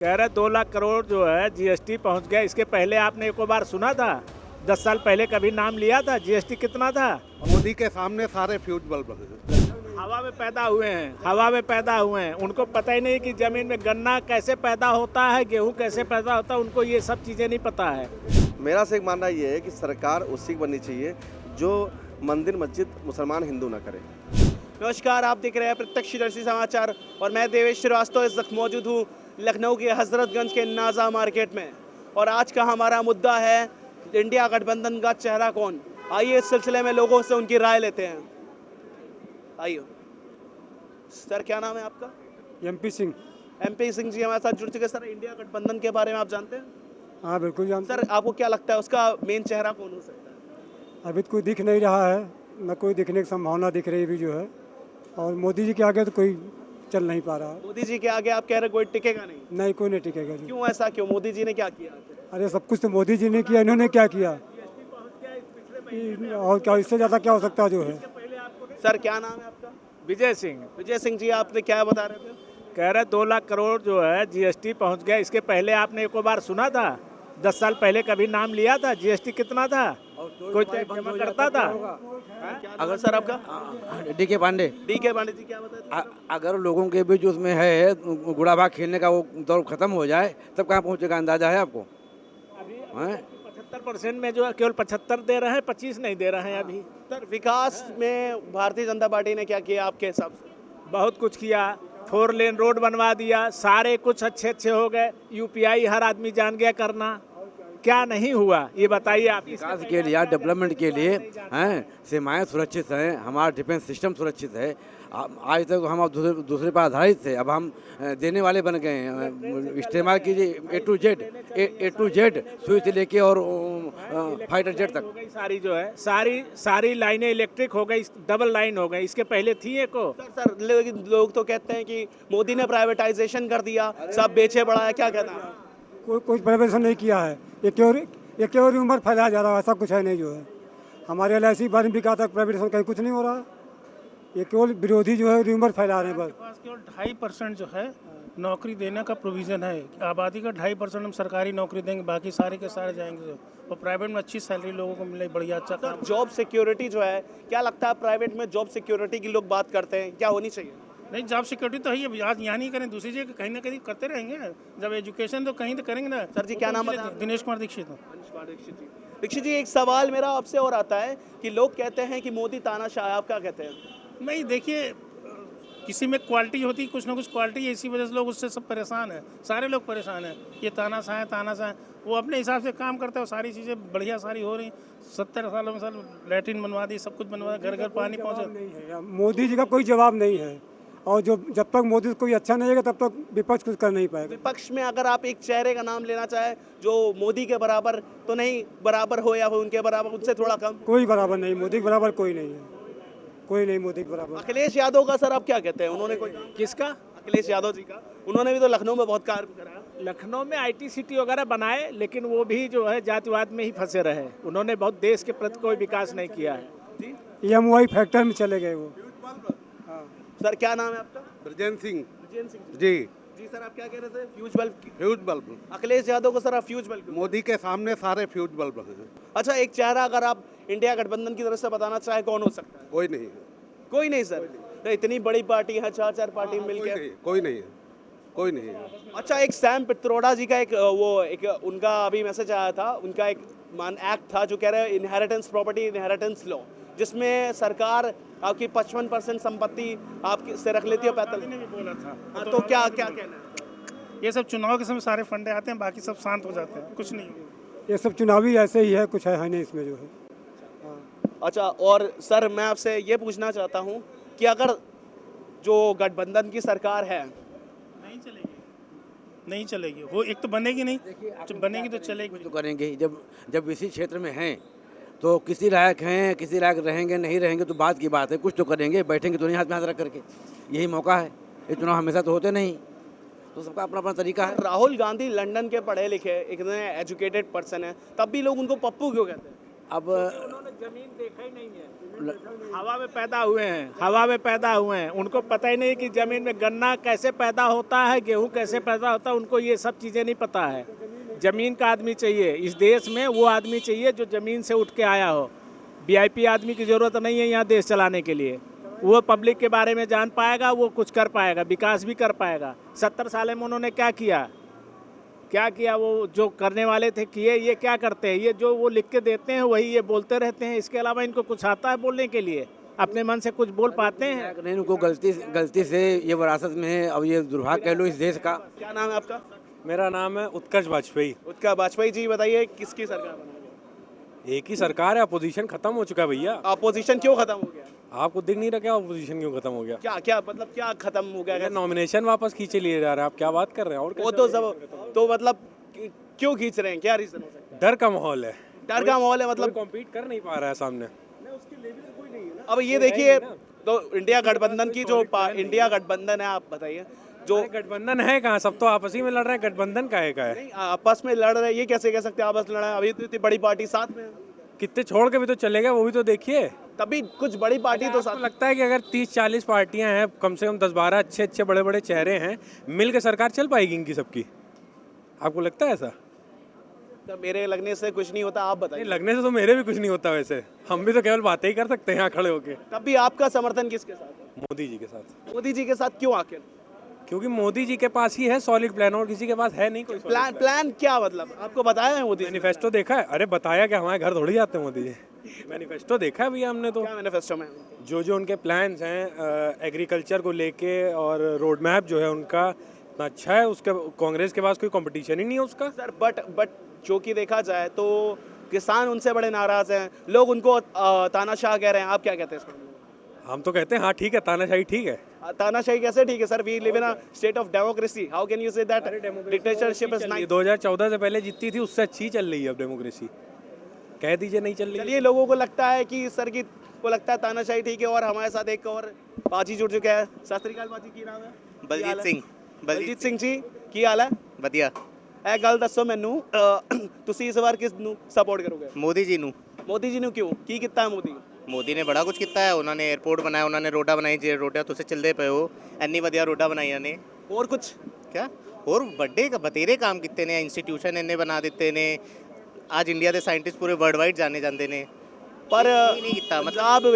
कह रहे 2 लाख करोड़ जो है जीएसटी पहुंच गया। इसके पहले आपने एको बार सुना था? 10 साल पहले कभी नाम लिया था? जीएसटी कितना था? मोदी के सामने सारे फ्यूज बल्ब हैं। हवा में पैदा हुए हैं, हवा में पैदा हुए हैं। उनको पता ही नहीं कि जमीन में गन्ना कैसे पैदा होता है, गेहूं कैसे पैदा होता है। उनको ये सब चीजें नहीं पता है। मेरा से एक मानना ये है कि सरकार उसी बननी चाहिए जो मंदिर मस्जिद मुसलमान हिंदू ना करे। नमस्कार, आप देख रहे हैं प्रत्यक्षदर्शी समाचार और मैं देवेश श्रीवास्तव इस वक्त मौजूद हूँ लखनऊ के हजरतगंज के नाजा मार्केट में। और आज का हमारा मुद्दा है इंडिया गठबंधन का चेहरा कौन। आइए इस सिलसिले में लोगों से उनकी राय लेते हैं। आइए सर, क्या नाम है आपका? एमपी सिंह। एमपी सिंह जी हमारे साथ जुड़ चुके। सर, इंडिया गठबंधन के बारे में आप जानते हैं? हाँ बिल्कुल जानते सर, आपको क्या लगता है उसका मेन चेहरा कौन हो सकता है? हैं। अभी तो कोई दिख नहीं रहा है, न कोई दिखने की संभावना दिख रही भी जो है। और मोदी जी के आगे तो कोई चल नहीं पा रहा। मोदी जी के आगे आप कह रहे कोई टिकेगा नहीं? नहीं, कोई नहीं टिकेगा जी। क्यों ऐसा क्यों? मोदी जी ने क्या किया? अरे सब कुछ तो मोदी जी ने किया, इन्होंने क्या किया? और क्या इससे ज़्यादा क्या हो सकता है जो है। सर, क्या नाम है आपका? विजय सिंह। विजय सिंह जी, आपने क्या बता रहे थे? कह रहे 2 लाख करोड़ जो है जीएसटी पहुंच गया। इसके पहले आपने एको बार सुना था? 10 साल पहले कभी नाम लिया था? जीएसटी कितना था? कोई टैक्स जमा करता था? अगर सर आपका? डी के पांडे। डीके पांडे जी, क्या बताते? अगर लोगों के बीच उसमें है गुड़ा भाग खेलने का वो दौर खत्म हो जाए तब कहाँ पहुँचेगा, अंदाजा है आपको? हैं? 75% में जो है केवल 75 दे रहे हैं, 25 नहीं दे रहे हैं अभी। सर, विकास में भारतीय जनता पार्टी ने क्या किया आपके हिसाब से? बहुत कुछ किया। 4 लेन रोड बनवा दिया, सारे कुछ अच्छे हो गए। यूपीआई हर आदमी जान गया करना। क्या नहीं हुआ ये बताइए आप। विकास के लिए, डेवलपमेंट के लिए हैं, सीमाएँ सुरक्षित हैं, हमारा डिफेंस सिस्टम सुरक्षित है। आज तक हम दूसरे पर आधारित थे, अब हम देने वाले बन गए हैं। इस्तेमाल कीजिए ए टू जेड, सुई से लेके और फाइटर जेट तक। हो गई सारी जो है, सारी लाइनें इलेक्ट्रिक हो गई, डबल लाइन हो गई। इसके पहले थी एको। सर, लोग तो कहते हैं कि मोदी ने प्राइवेटाइजेशन कर दिया, सब बेचे बढ़ाया। क्या कहना है? कोई प्राइवेशन नहीं किया है। एक और उम्र फैलाया जा रहा है, ऐसा कुछ है नहीं जो है। हमारे LIC बारे में भी कहा था प्राइवेटेशन कहीं कुछ नहीं हो रहा। ये केवल विरोधी जो है र्यूमर फैला रहे हैं बस। पास केवल 2.5% जो है नौकरी देने का प्रोविज़न है। आबादी का 2.5% हम सरकारी नौकरी देंगे, बाकी सारे के सारे जाएंगे। और प्राइवेट में अच्छी सैलरी लोगों को मिले, बढ़िया अच्छा काम। जॉब सिक्योरिटी जो है, क्या लगता है प्राइवेट में जॉब सिक्योरिटी की लोग बात करते हैं, क्या होनी चाहिए? नहीं, जॉब सिक्योरिटी तो है ही। आज यहाँ नहीं करें, दूसरी जगह कहीं ना कहीं करते रहेंगे। जब एजुकेशन तो कहीं तो करेंगे ना। सर जी, क्या नाम बताया? दिनेश कुमार दीक्षित। दीक्षित जी, एक सवाल मेरा आपसे और आता है कि लोग कहते हैं कि मोदी तानाशाह है, आप क्या कहते हैं? नहीं, देखिए, किसी में क्वालिटी होती है, कुछ ना कुछ क्वालिटी है, इसी वजह से लोग उससे सब परेशान हैं। सारे लोग परेशान हैं। ये तानाशाह है। वो अपने हिसाब से काम करता है, सारी चीज़ें बढ़िया सारी हो रही। 70 सालों में सर लैट्रिन बनवा दी, सब कुछ बनवा, घर घर पानी पहुँचे। मोदी जी का कोई जवाब नहीं है। और जब तक मोदी से कोई अच्छा नहीं है तब तक विपक्ष कुछ कर नहीं पाएगा। विपक्ष में अगर आप एक चेहरे का नाम लेना चाहे जो मोदी के बराबर तो नहीं, बराबर हो या उनके बराबर, उनसे थोड़ा कम? कोई बराबर नहीं, मोदी के बराबर कोई नहीं है। कोई नहीं मोदी के बराबर। अखिलेश यादव का सर आप क्या कहते हैं? उन्होंने कोई? किसका? अखिलेश यादव जी का। उन्होंने भी तो लखनऊ में बहुत कार्य करा। लखनऊ में IT सिटी वगैरह बनाए, लेकिन वो भी जो है जातिवाद में ही फंसे रहे। उन्होंने बहुत देश के प्रति कोई विकास नहीं किया है। EMI फैक्टर में चले गए वो। सर, क्या नाम है आपका? ब्रजेंद्र सिंह जी जी। जी सर, आप क्या कह रहे थे? Fuse bulb? Fuse bulb. Akhilesh Yadav को सर आप फ्यूज बल्ब? मोदी के सामने सारे फ्यूज बल्ब हैं। अच्छा, एक चेहरा अगर आप इंडिया गठबंधन की तरफ से बताना चाहे, कौन हो सकता है? कोई नहीं है। कोई नहीं सर। तो इतनी बड़ी पार्टी है, 4 पार्टी मिलकर। कोई नहीं है। कोई नहीं है। अच्छा, एक सैम पित्रोड़ा जी का एक उनका अभी मैसेज आया था। उनका एक एक्ट था जो कह रहे हैं इनहेरिटेंस प्रॉपर्टी इनहेरिटेंस लॉ, जिसमें सरकार आपकी 55% संपत्ति आपकी से रख लेती है। 45 ने भी बोला था। हाँ, तो क्या कहना है? ये सब चुनाव के समय सारे फंडे आते हैं, बाकी सब शांत हो जाते हैं, कुछ नहीं। ये सब चुनावी ऐसे ही है, कुछ है नहीं इसमें जो है। अच्छा, और सर मैं आपसे ये पूछना चाहता हूँ कि अगर जो गठबंधन की सरकार है, नहीं चलेगी वो, एक तो बनेगी नहीं, जब बनेगी तो चलेगी। तो करेंगे जब इसी क्षेत्र में हैं तो किसी लायक हैं, किसी लायक रहेंगे नहीं रहेंगे तो बात की बात है। कुछ तो करेंगे, बैठेंगे तो नहीं हाथ में हाथ रख करके। यही मौका है। ये चुनाव हमेशा तो होते नहीं, तो सबका अपना अपना तरीका है। राहुल गांधी लंदन के पढ़े लिखे इतने एजुकेटेड पर्सन है, तब भी लोग उनको पप्पू क्यों कहते हैं? अब जमीन देखा ही नहीं है, हवा में पैदा हुए हैं, हवा में पैदा हुए हैं। उनको पता ही नहीं कि जमीन में गन्ना कैसे पैदा होता है, गेहूं कैसे पैदा होता है, उनको ये सब चीज़ें नहीं पता है। जमीन का आदमी चाहिए इस देश में, वो आदमी चाहिए जो जमीन से उठ के आया हो। वीआईपी आदमी की ज़रूरत नहीं है यहाँ देश चलाने के लिए। वो पब्लिक के बारे में जान पाएगा, वो कुछ कर पाएगा, विकास भी कर पाएगा। 70 साल में उन्होंने क्या किया, क्या किया? वो जो करने वाले थे किए। ये क्या करते हैं? ये जो वो लिख के देते हैं वही ये बोलते रहते हैं। इसके अलावा इनको कुछ आता है बोलने के लिए? अपने मन से कुछ बोल पाते हैं? नहीं, उनको गलती से ये विरासत में है। अब ये दुर्भाग्य कह लो इस देश का। क्या नाम है आपका? मेरा नाम है उत्कर्ष वाजपेयी। उत्कर्ष वाजपेयी जी, बताइए किसकी सरकार बनाएगी? एक ही सरकार है, अपोजिशन खत्म हो चुका है भैया। अपोजिशन क्यों खत्म हो गया? आपको दिख नहीं रहा क्या अपोजिशन क्यों खत्म हो गया? क्या क्या मतलब क्या खत्म हो गया? नॉमिनेशन वापस खींचे लिए जा रहे हैं, आप क्या बात कर रहे हैं? और वो तो सब तो मतलब क्यों खींच रहे हैं? क्या रीजन हो सकता है? डर का माहौल है, डर का माहौल है मतलब मतलब। कॉम्पीट कर नहीं पा रहा है सामने। अब ये देखिए, तो इंडिया गठबंधन की जो इंडिया गठबंधन है, आप बताइए जो गठबंधन है कहाँ? सब तो आपस में लड़ रहे हैं, गठबंधन काहे का है? नहीं आपस में लड़ रहे हैं, ये कैसे कह सकते हैं आपस में लड़ा है? अभी तो इतनी बड़ी पार्टी साथ में है। कितने छोड़ के भी तो चले गए, वो भी तो देखिए। तभी कुछ बड़ी पार्टी तो साथ आपको लगता है कि अगर 30-40 पार्टियां हैं, कम से कम 10-12 अच्छे बड़े बड़े चेहरे हैं, मिल के सरकार चल पाएगी इनकी सबकी? आपको लगता है ऐसा? तो मेरे लगने से कुछ नहीं होता, आप बताइए। लगने से तो मेरे भी कुछ नहीं होता वैसे। हम भी तो केवल बातें ही कर सकते हैं यहाँ खड़े होके। तब भी आपका समर्थन किसके साथ है? मोदी जी के साथ। मोदी जी के साथ क्यों आखिर? क्योंकि मोदी जी के पास ही है सॉलिड प्लान, और किसी के पास है नहीं कोई प्लान क्या मतलब आपको बताया है मोदी? मैनिफेस्टो देखा है? अरे बताया क्या, हमारे घर थोड़ी जाते हैं मोदी जी। मैनिफेस्टो देखा है भैया हमने तो। क्या मैनिफेस्टो में? जो उनके प्लान्स हैं एग्रीकल्चर को लेके और रोड मैप जो है उनका इतना अच्छा है, उसके कांग्रेस के पास कोई कंपटीशन ही नहीं है उसका। सर बट जो कि देखा जाए तो किसान उनसे बड़े नाराज हैं, लोग उनको तानाशाह कह रहे हैं। आप क्या कहते हैं इसमें? हम तो कहते हैं हाँ ठीक है, तानाशाही ठीक है। तानाशाही कैसे ठीक है sir? We live in a state of democracy, how can you say that dictatorship is nice? 2014 से पहले जितनी थी उससे अच्छी चल रही है अब डेमोक्रेसी। कह दीजिए नहीं चल रही है। चलिए, लोगों को लगता है कि सर की को लगता है तानाशाही ठीक है, और हमारे साथ एक और बाजी जुड़ चुका है। सत श्री अकाल बाजी, की नाम है? बलजीत सिंह। बलजीत सिंह जी, की हाल है? ਵਧੀਆ। ਇਹ ਗੱਲ ਦੱਸੋ ਮੈਨੂੰ, ਤੁਸੀਂ ਇਸ ਵਾਰ ਕਿਸ ਨੂੰ ਸਪੋਰਟ ਕਰੋਗੇ? ਮੋਦੀ ਜੀ ਨੂੰ। ਮੋਦੀ ਜੀ ਨੂੰ ਕਿਉਂ? ਕੀ ਕੀਤਾ ਹੈ ਮੋਦੀ? ਮੋਦੀ ਨੇ ਬੜਾ ਕੁਝ ਕੀਤਾ ਹੈ, ਉਹਨਾਂ ਨੇ 에ਅਰਪੋਰਟ ਬਣਾਇਆ, ਉਹਨਾਂ ਨੇ ਰੋਡਾਂ ਬਣਾਈ, ਜੇ ਰੋਡਾਂ ਤੁਸੀਂ ਚੱਲਦੇ ਪਏ ਹੋ, ਇੰਨੀ ਵਧੀਆ ਰੋਡਾਂ ਬਣਾਈਆਂ ਨੇ। ਹੋਰ ਕੁਝ? ਕਿਆ ਹੋਰ ਵੱਡੇ ਬਤੇਰੇ ਕੰਮ ਕੀਤੇ ਨੇ, ਇੰਸਟੀਟਿਊਸ਼ਨ ਇੰਨੇ ਬਣਾ ਦਿੱਤੇ ਨੇ, ਅੱਜ ਇੰਡੀਆ ਦੇ ਸਾਇੰਟਿਸਟ ਪੂਰੇ ਵਰਲਡ ਵਾਈਡ ਜਾਣੇ ਜਾਂਦੇ ਨੇ। ਪਰ ਨਹੀਂ ਕੀਤਾ ਪੰਜਾਬ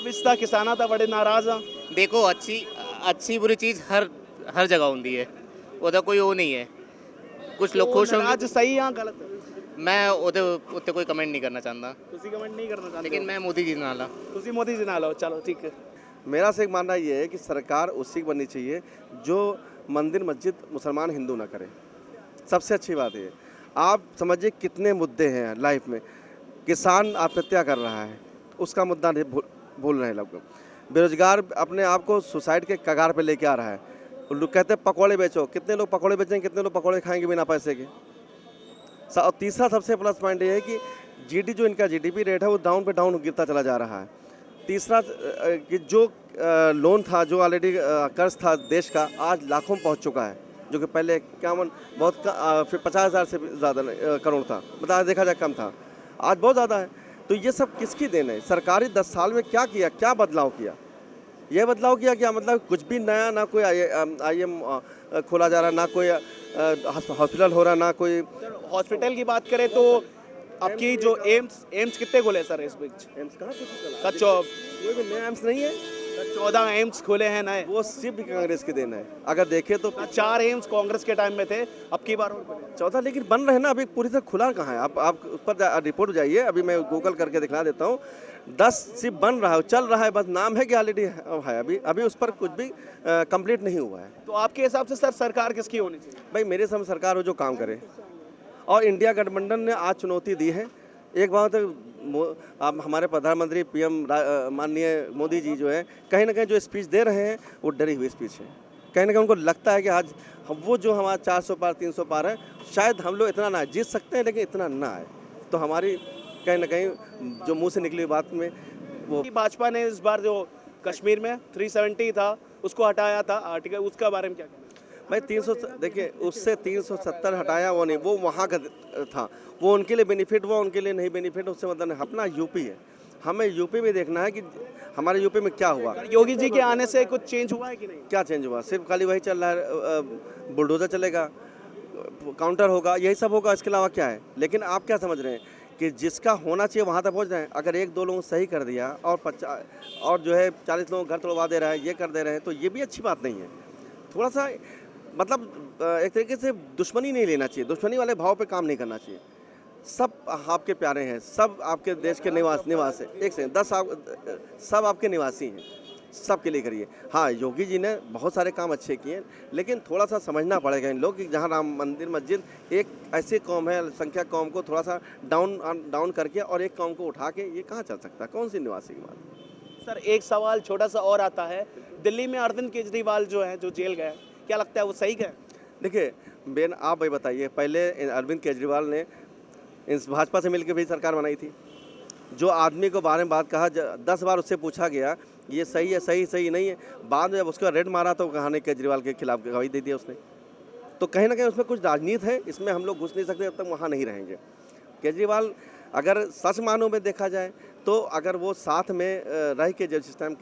ਵਿੱਚ ਤਾਂ ਕਿਸਾਨਾਂ ਤਾਂ ਬੜੇ ਨਾਰਾਜ਼ ਆ। ਦੇਖੋ ਅੱਛੀ ਬੁਰੀ ਚੀਜ਼ ਹਰ ਜਗ੍ਹਾ ਹੁੰਦੀ ਹੈ, ਉਹਦਾ ਕੋਈ ਉਹ ਨਹੀਂ ਹੈ। ਕੁਝ ਲੋਕ ਖੁਸ਼ ਹੋਣਗੇ। ਅੱਜ ਸਹੀ ਆ ਗਲਤ? ਮੈਂ ਉਹਦੇ ਉੱਤੇ ਕੋਈ ਕਮੈਂਟ ਨਹੀਂ ਕਰਨਾ ਚਾਹੁੰਦਾ, ਤੁਸੀਂ ਕਮੈਂਟ ਨਹੀਂ ਕਰਨਾ ਚਾਹੁੰਦੇ? लेकिन मैं मोदी जी ਨਾਲ ਆ। ਤੁਸੀਂ ਮੋਦੀ ਜੀ ਨਾਲ ਹੋ, ਚਲੋ ठीक है। मेरा से एक मानना ये है कि सरकार उसी की बननी चाहिए जो मंदिर मस्जिद मुसलमान हिंदू ना करे। सबसे अच्छी बात है। आप समझिए कितने मुद्दे हैं लाइफ में। किसान आत्महत्या कर रहा है, उसका मुद्दा नहीं भूल रहे हैं लोग। बेरोजगार अपने आप को सुसाइड के कगार पे लेके आ रहा है। लोग कहते हैं पकौड़े बेचो, कितने लोग पकौड़े बेचेंगे, कितने लोग पकौड़े खाएंगे बिना पैसे के। और तीसरा सबसे प्लस पॉइंट ये है कि जो इनका जीडीपी रेट है वो डाउन पे डाउन गिरता चला जा रहा है। तीसरा कि जो लोन था, जो ऑलरेडी कर्ज था देश का, आज लाखों में पहुंच चुका है, जो कि पहले बहुत 50,000 से ज़्यादा करोड़ था, मतलब देखा जाए कम था, आज बहुत ज़्यादा है। तो ये सब किसकी देन है? सरकारी 10 साल में क्या किया, क्या बदलाव किया? ये बदलाव किया क्या? मतलब कुछ भी नया, ना कोई IIM खोला जा रहा, ना कोई हॉस्पिटल हो रहा, ना कोई। हॉस्पिटल की बात करें तो आपकी जो एम्स कितने खोले सर इस बीच? एम्स कहाँ कुछ कोई भी नया एम्स नहीं है। 14 एम्स खोले हैं नए, वो सिर्फ कांग्रेस की देन है। अगर देखें तो 4 एम्स कांग्रेस के टाइम में थे, अब की बार और बने। 14 लेकिन बन रहे हैं ना, अभी पूरी तरह खुला कहाँ है? आप उस पर रिपोर्ट जाइए, अभी मैं गूगल करके दिखला देता हूँ। 10 सिर्फ बन रहा है, चल रहा है, बस नाम है कि ऑलरेडी है। अभी उस पर कुछ भी कंप्लीट नहीं हुआ है। तो आपके हिसाब से सर सरकार किसकी होनी चाहिए? भाई मेरे समय सरकार हो जो काम करे, और इंडिया गठबंधन ने आज चुनौती दी है। एक बात आप हमारे प्रधानमंत्री PM माननीय मोदी जी जो है, कहीं ना कहीं जो स्पीच दे रहे हैं वो डरी हुई स्पीच है। कहीं ना कहीं उनको लगता है कि आज वो जो हमारा 400 पार 300 पार है, शायद हम लोग इतना ना जीत सकते हैं, लेकिन इतना ना आए। तो हमारी कहीं ना कहीं जो मुंह से निकली बात में वो। भाजपा ने इस बार जो कश्मीर में 370 था उसको हटाया था आर्टिकल, उसका बारे में क्या कहना? भाई 300 देखिए उससे 370 हटाया वो नहीं, वो वहाँ का था, वो उनके लिए बेनिफिट, वो उनके लिए नहीं बेनिफिट, उससे मतलब नहीं। अपना यूपी है, हमें यूपी में देखना है कि हमारे यूपी में क्या हुआ, योगी जी के आने से कुछ चेंज हुआ है कि नहीं? क्या चेंज हुआ। सिर्फ खाली वही चल रहा है, बुलडोजर चलेगा, काउंटर होगा, यही सब होगा, इसके अलावा क्या है। लेकिन आप क्या समझ रहे हैं कि जिसका होना चाहिए वहाँ तक पहुँच रहे हैं। अगर एक दो लोगों सही कर दिया और जो है 40 लोगों घर तोड़वा दे रहा है, ये कर दे रहे हैं, तो ये भी अच्छी बात नहीं है। थोड़ा सा मतलब एक तरीके से दुश्मनी नहीं लेना चाहिए, दुश्मनी वाले भाव पे काम नहीं करना चाहिए। सब आपके प्यारे हैं, सब आपके देश के निवास है। एक सेकंड, सब आपके निवासी हैं, सबके लिए करिए। हाँ, योगी जी ने बहुत सारे काम अच्छे किए, लेकिन थोड़ा सा समझना पड़ेगा इन लोग कि जहाँ राम मंदिर मस्जिद एक ऐसी कौम है, अल्पसंख्यक कौम को थोड़ा सा डाउन करके और एक कौम को उठा के, ये कहाँ चल सकता है, कौन सी निवासी की बात। सर एक सवाल छोटा सा और आता है, दिल्ली में अरविंद केजरीवाल जो है, जो जेल गए, क्या लगता है वो सही गए? देखिए बेन, आप भाई बताइए, पहले अरविंद केजरीवाल ने इस भाजपा से मिलकर भी सरकार बनाई थी। जो आदमी को बारे में बात कहा, 10 बार उससे पूछा गया ये सही है, सही नहीं है, बाद में जब उसका रेड मारा तो कहा नहीं, केजरीवाल के खिलाफ गवाही दे दिया उसने। तो कहीं ना कहीं उसमें कुछ राजनीति है, इसमें हम लोग घुस नहीं सकते, जब तक वहाँ नहीं रहेंगे। केजरीवाल अगर सच मानों में देखा जाए तो अगर वो साथ में रह के जिस टाइम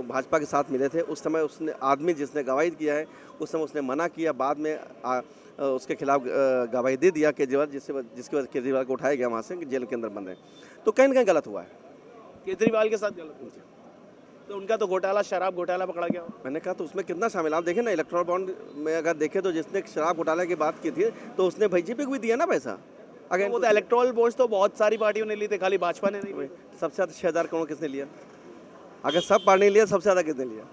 भाजपा के साथ मिले थे, उस समय उसने आदमी जिसने गवाही किया है, उस समय उसने मना किया, बाद में उसके खिलाफ गवाही दे दिया केजरीवाल, जिसकी वजह से केजरीवाल को उठाया गया वहाँ से, जेल के अंदर बंद है। तो कहीं ना कहीं गलत हुआ है, केजरीवाल के साथ गलत हुआ। तो उनका तो घोटाला, शराब घोटाला पकड़ा गया। मैंने कहा तो उसमें कितना शामिल, आप देखें ना, इलेक्ट्रल बॉन्ड में अगर देखें तो जिसने शराब घोटाले की बात की थी, तो उसने बीजेपी को भी दिया ना पैसा। अगर वो तो इलेक्ट्रल बॉन्ड्स तो बहुत सारी पार्टियों ने ली थे, खाली भाजपा ने नहीं ली। सबसे ज़्यादा 6,000 करोड़ किसने लिया? अगर सब पार्टी ने लिया, सबसे ज़्यादा किसने लिया?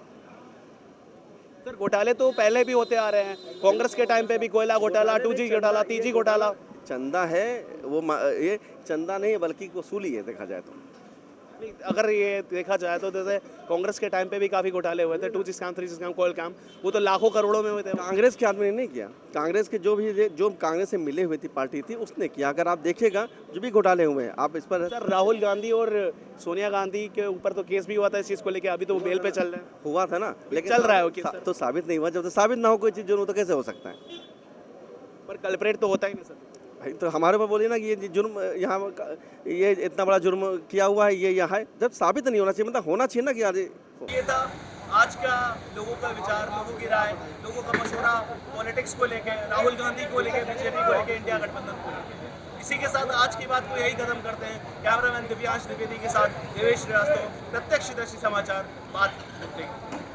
सर घोटाले तो पहले भी होते आ रहे हैं, कांग्रेस के टाइम पे भी कोयला घोटाला, 2G घोटाला, 3G घोटाला। चंदा है वो, ये चंदा नहीं है बल्कि वसूली है, देखा जाए तो। अगर ये देखा जाए तो जैसे कांग्रेस के टाइम पे भी काफ़ी घोटाले हुए थे, 2G स्कैम, 3G स्कैम, कोयल स्कैम, वो तो लाखों करोड़ों में हुए थे। कांग्रेस के आदमी ने नहीं किया, कांग्रेस के जो कांग्रेस से मिले हुए थी पार्टी थी, उसने किया। अगर आप देखिएगा जो भी घोटाले हुए हैं, आप इस पर। सर राहुल गांधी और सोनिया गांधी के ऊपर तो केस भी हुआ था इस चीज़ को लेकर, अभी तो वो बेल पे चल रहे हैं। हुआ था ना, लेकिन चल रहा है वो केस। तो साबित नहीं हुआ। जब तक साबित ना हो कोई चीज़, जुर्म तो कैसे हो सकता है? पर कल्प्रेट तो होता ही नहीं सर। भाई तो हमारे ऊपर बोलिए ना कि ये जुर्म यहाँ, ये इतना बड़ा जुर्म किया हुआ है, ये यहाँ है, जब साबित नहीं होना चाहिए, मतलब होना चाहिए ना कि आज। ये था आज का लोगों का विचार, लोगों की राय, लोगों का मशवरा पॉलिटिक्स को लेके, राहुल गांधी को लेके, बीजेपी को लेके, इंडिया गठबंधन को लेके। इसी के साथ आज की बात को यही खत्म करते हैं। कैमरामैन दिव्यांश द्विवेदी के साथ देवेश श्रीवास्तव, प्रत्यक्षदर्शी समाचार, बात।